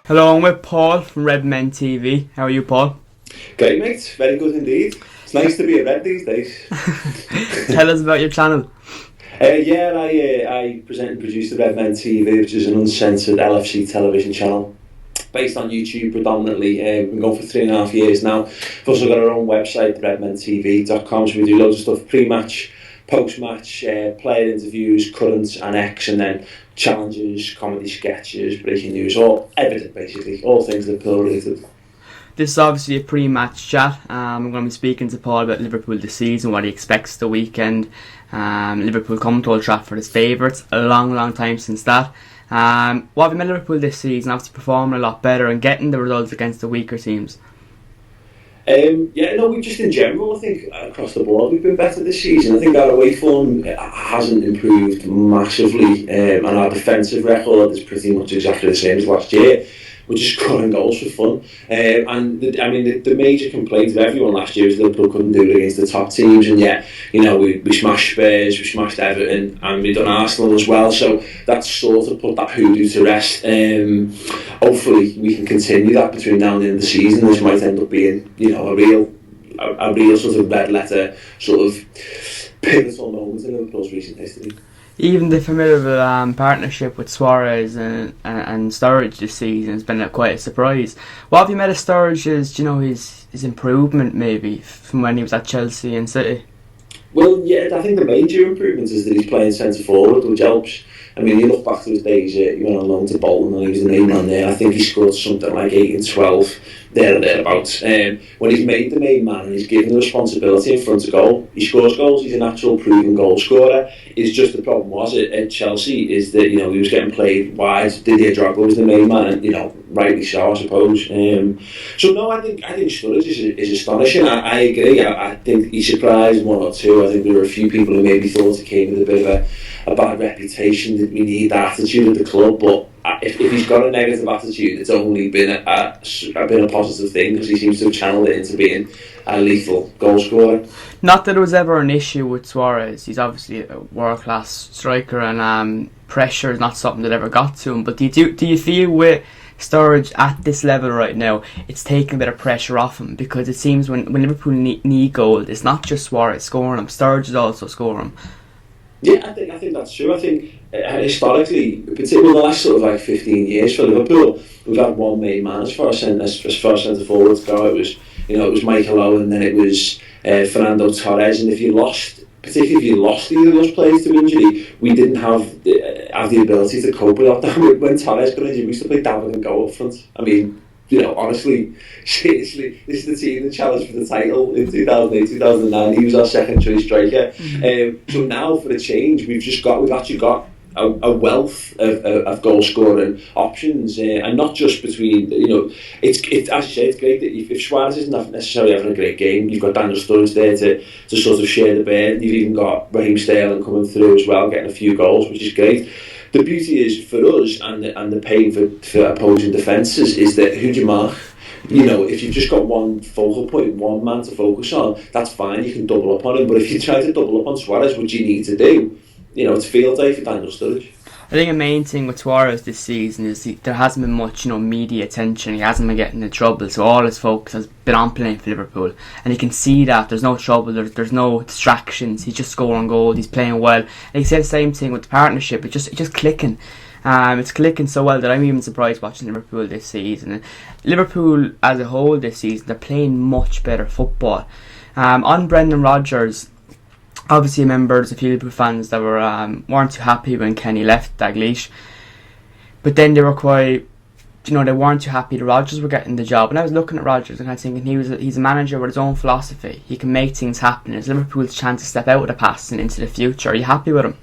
Hello, I'm with Paul from RedMenTV. How are you, Paul? Great, mate. Very good indeed. It's nice to be a Red these days. Tell us about your channel. I present and produce the RedMen TV, which is an uncensored LFC television channel based on YouTube predominantly. We've been going for 3.5 years now. We've also got our own website, RedMenTV.com, so we do loads of stuff pre-match, post-match, player interviews, current and ex, and then challenges, comedy sketches, breaking news, everything basically, all things Liverpool related. This is obviously a pre-match chat. I'm going to be speaking to Paul about Liverpool this season, what he expects the weekend. Liverpool come to Old Trafford as favourites, a long time since that. What have you made Liverpool this season? Obviously performing a lot better and getting the results against the weaker teams. We just in general, I think across the board we've been better this season. I think our away form hasn't improved massively, and our defensive record is pretty much exactly the same as last year. We're just scoring goals for fun. The major complaint of everyone last year was Liverpool couldn't do it against the top teams, and yet, we smashed Spurs, we smashed Everton, and we've done Arsenal as well, so that's sort of put that hoodoo to rest. Hopefully we can continue that between now and the end of the season. This might end up being, a real sort of red letter, sort of pivotal moment in Liverpool's recent history. Even the formidable partnership with Suarez and Sturridge this season has been quite a surprise. What have you made of Sturridge's, his improvement maybe from when he was at Chelsea and City? Well, yeah, I think the major improvement is that he's playing centre forward, which helps. I mean, you look back to his days, he went on loan to Bolton and he was the main man there. I think he scored something like 8 and 12, there or thereabouts. When he's made the main man and he's given the responsibility in front of goal, he scores goals. He's a natural proven goal scorer. It's just the problem was at Chelsea is that, he was getting played wide. Didier Drogba was the main man, and, rightly so, I suppose. I think Sturridge is astonishing. I agree. I think he surprised one or two. I think there were a few people who maybe thought he came with a bit of a bad reputation, that we need that attitude at the club, but if he's got a negative attitude, it's only been a positive thing, because he seems to have channeled it into being a lethal goal scorer. Not that there was ever an issue with Suarez. He's obviously a world-class striker, and pressure is not something that ever got to him, but do you feel with Sturridge at this level right now, it's taking a bit of pressure off him? Because it seems when Liverpool need goal, it's not just Suarez scoring them, Sturridge is also scoring them. Yeah, I think that's true. I think historically, particularly the last sort of 15 years for Liverpool, we've had one main man as far as centre forwards go. It was Michael Owen, then it was Fernando Torres, and particularly if you lost either of those players to injury, we didn't have the ability to cope with that. When Torres got injured, we used to play David and go up front. I mean, honestly, seriously, this is the team that challenged for the title in 2008, 2009. He was our second choice striker. So now, for a change, we've actually got a wealth of goal scoring options, and not just between. It's as you say, it's great that if Suarez isn't necessarily having a great game, you've got Daniel Sturridge there to sort of share the burden. You've even got Raheem Sterling coming through as well, getting a few goals, which is great. The beauty is for us, and the pain for opposing defences, is that who do you mark? If you've just got one focal point, one man to focus on, that's fine, you can double up on him. But if you try to double up on Suarez, what you need to do, it's field day for Daniel Sturridge. I think a main thing with Suarez this season is there hasn't been much, media attention. He hasn't been getting in trouble, so all his focus has been on playing for Liverpool, and you can see that there's no trouble, there's no distractions. He's just scoring goals, he's playing well. And he said the same thing with the partnership. It's just clicking. It's clicking so well that I'm even surprised watching Liverpool this season. And Liverpool as a whole this season, they're playing much better football. On Brendan Rodgers, obviously, I remember there's a few Liverpool fans that weren't too happy when Kenny left Dalglish, but then they were quite, they weren't too happy that Rodgers were getting the job. And I was looking at Rodgers and I was thinking he's a manager with his own philosophy. He can make things happen. It's Liverpool's chance to step out of the past and into the future. Are you happy with him?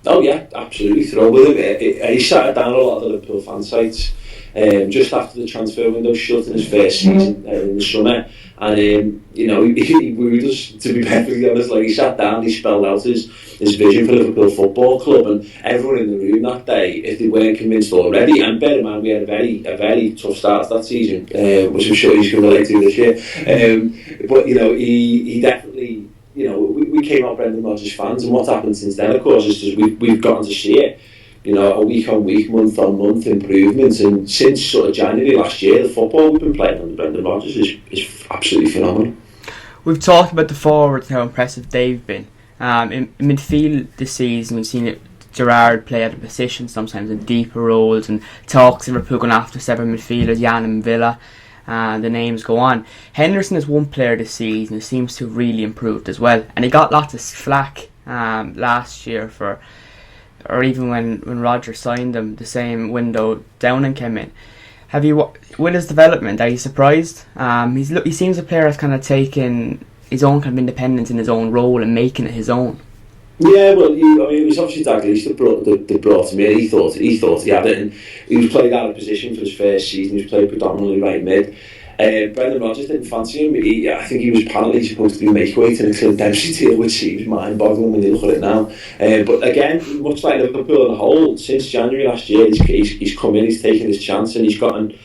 Oh yeah, absolutely thrilled with him. He sat down a lot of the Liverpool fan sites just after the transfer window shut in his first season in the summer, and he wooed us, to be perfectly honest. He sat down, he spelled out his vision for Liverpool Football Club, and everyone in the room that day, if they weren't convinced already, and bear in mind we had a very tough start to that season, which I'm sure he's going to relate to this year, but he definitely, we came out Brendan Rodgers fans, and what's happened since then, of course, is we've gotten to see it. a week on week, month on month improvements. And since sort of January last year, the football we've been playing under Brendan Rodgers is absolutely phenomenal. We've talked about the forwards, how impressive they've been. In midfield this season, we've seen Gerrard play out of position sometimes in deeper roles, and talks Liverpool going after several midfielders, Jan and Villa. The names go on. Henderson is one player this season who seems to have really improved as well, and he got lots of flack last year or even when Rodgers signed him, the same window Downing came in. With his development, are you surprised? He seems a player that's kind of taken his own kind of independence in his own role and making it his own. Yeah, well, it was obviously Dalglish that brought him in. He thought he had it, and he was played out of position for his first season. He was played predominantly right mid. Brendan Rodgers didn't fancy him. I think he was apparently supposed to be make weight in a Clint Dempsey deal, which seems mind-boggling when you look at it now. But again, much like Liverpool on the whole, since January last year, he's come in, he's taken his chance, and he's gotten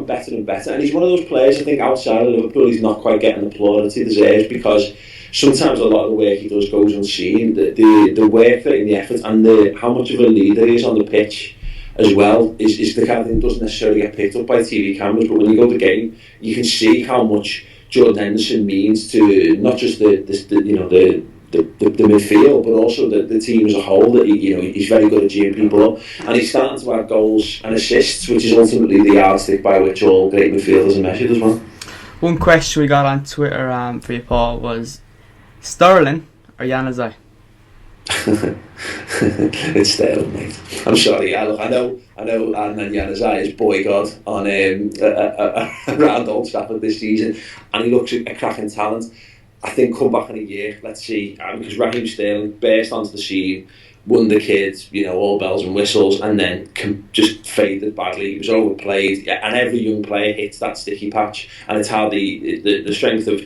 better and better. And he's one of those players, I think, outside of Liverpool, he's not quite getting the plaudits he deserves, because sometimes a lot of the work he does goes unseen. The work rate and the effort and how much of a leader he is on the pitch as well is the kind of thing that doesn't necessarily get picked up by TV cameras, but when you go to the game, you can see how much Jordan Henderson means to not just the midfield, but also the team as a whole. That he's very good at geeing people up, and he's starting to add goals and assists, which is ultimately the yardstick by which all great midfielders are measured as well. One question we got on Twitter for you, Paul, was Sterling or Januzaj? It's Sterling, mate. I'm sorry. I know Adnan Januzaj is boy god on around Old Trafford this season, and he looks a cracking talent. I think come back in a year, let's see, because Raheem Sterling burst onto the scene, won the kids, all bells and whistles, and then just faded badly. He was overplayed, and every young player hits that sticky patch, and it's how the strength of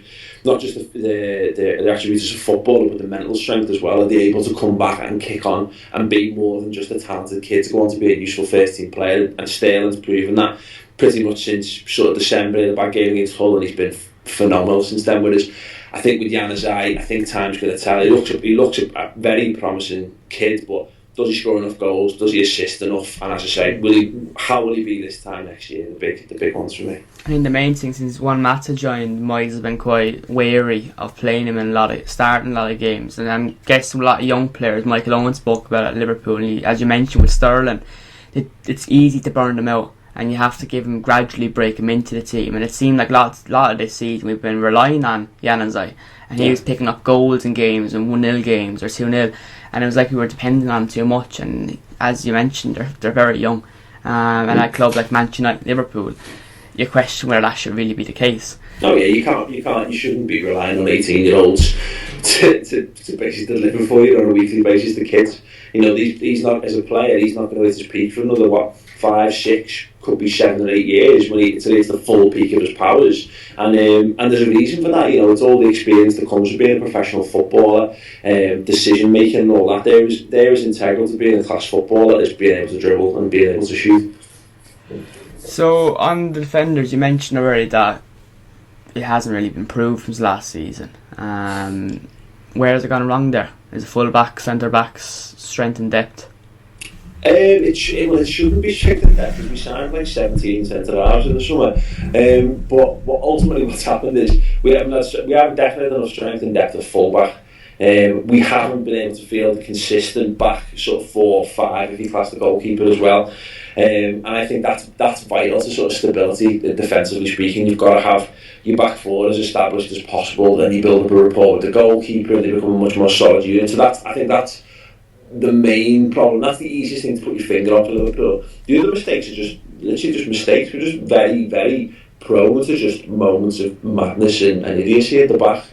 not just the attributes of football, but the mental strength as well. Are they able to come back and kick on and be more than just a talented kid to go on to be a useful first team player? And Sterling's proven that pretty much since sort of December, the bad game against Hull, and he's been phenomenal since then. Whereas I think with Januzaj, I think time's going to tell. He looks a very promising kid, but does he score enough goals? Does he assist enough? And as I say, how will he be this time next year? The big ones for me. I think the main thing, since Juan Mata joined, Moyes has been quite wary of playing him in starting a lot of games, and I'm guessing a lot of young players. Michael Owen spoke about it at Liverpool, and as you mentioned with Sterling, it's easy to burn them out, and you have to gradually break him into the team. And it seemed like a lot of this season we've been relying on Januzaj, and he was picking up goals in games and 1-0 games or 2-0, and it was like we were depending on him too much. And as you mentioned, they're very young, and at clubs like Manchester United, Liverpool, you question whether that should really be the case. Oh yeah, you shouldn't be relying on 18-year-olds to basically deliver for you on a weekly basis. The kids, he's not, as a player, he's not going to hit his peak for another 5, 6, could be 7 or 8 years until he's the full peak of his powers. And there's a reason for that. It's all the experience that comes with being a professional footballer, decision making and all that. There is integral to being a class footballer, is being able to dribble and being able to shoot. So on the defenders, you mentioned already that it hasn't really been improved since last season. Where has it gone wrong there? Is it full backs, centre backs, strength and depth? It shouldn't be strength and depth, because we signed like 17 centre halves in the summer. But ultimately what's happened is we haven't definitely enough strength and depth of full back. We haven't been able to field a consistent back sort of 4 or 5 if you class the goalkeeper as well. And I think that's vital to sort of stability, defensively speaking. You've got to have your back four as established as possible, then you build up a rapport with the goalkeeper and they become a much more solid unit. So I think that's the main problem. That's the easiest thing to put your finger on for Liverpool. The other mistakes are just mistakes. We're just very, very prone to just moments of madness and idiocy at the back.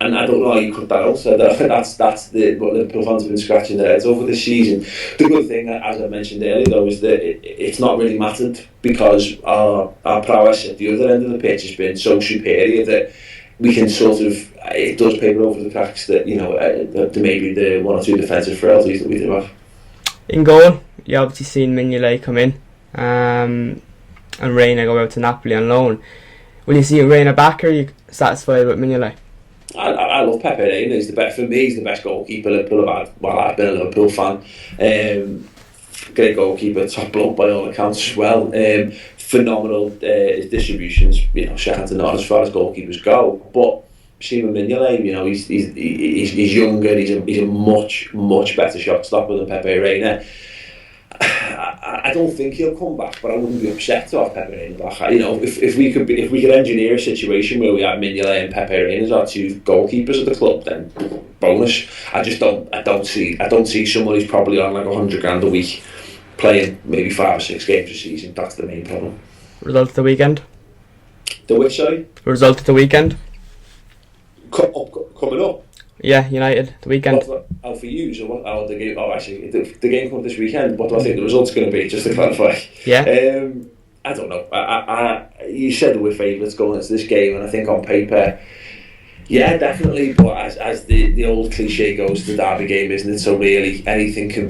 And I don't know how you cut that out. So that's what Liverpool fans have been scratching their heads over this season. The good thing, as I mentioned earlier, though, is that it's not really mattered, because our prowess at the other end of the pitch has been so superior that we can it does paper over the cracks that maybe the 1 or 2 defensive frailties that we do have. In goal, you obviously seen Mignolet come in, and Reina go out to Napoli on loan. Will you see Reina back, or are you satisfied with Mignolet? I love Pepe Reina. He's the best for me. He's the best goalkeeper Liverpool have had while I've been a Liverpool fan. great goalkeeper, top bloke by all accounts as well. Phenomenal his distributions. You know, second to none as far as goalkeepers go. But Simon Mignolet, you know, he's younger. He's a much better shot stopper than Pepe Reina. I don't think he'll come back, but I wouldn't be upset to have Pepe Reina back. You know, if we could engineer a situation where we have Mignolet and Pepe Reina as our two goalkeepers at the club, then bonus. I don't see someone who's probably on like $100,000 a week playing maybe 5 or 6 games a season. That's the main problem. Result of the weekend? The which, sorry? Result of the weekend? Coming up? Yeah, United, the weekend. What, for you, so what? Oh, the game. Oh, actually, the game coming this weekend. What do I think the result's going to be? Just to clarify. Yeah. I don't know. You said we're favourites going into this game, and I think on paper, yeah, definitely. But as the old cliche goes, the derby game, isn't it? So really, anything can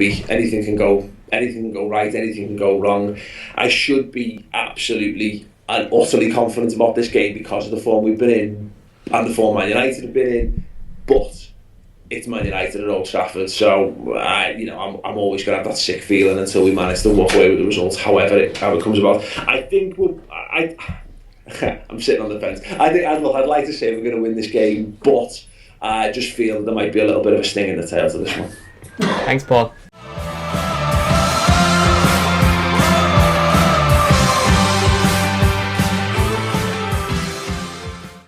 go right, anything can go wrong. I should be absolutely and utterly confident about this game because of the form we've been in and the form Man United have been in. But it's Man United at Old Trafford, so I'm always going to have that sick feeling until we manage to walk away with the results, how it comes about. I think I'm sitting on the fence. I'd like to say we're going to win this game, but I just feel there might be a little bit of a sting in the tail to this one. Thanks, Paul.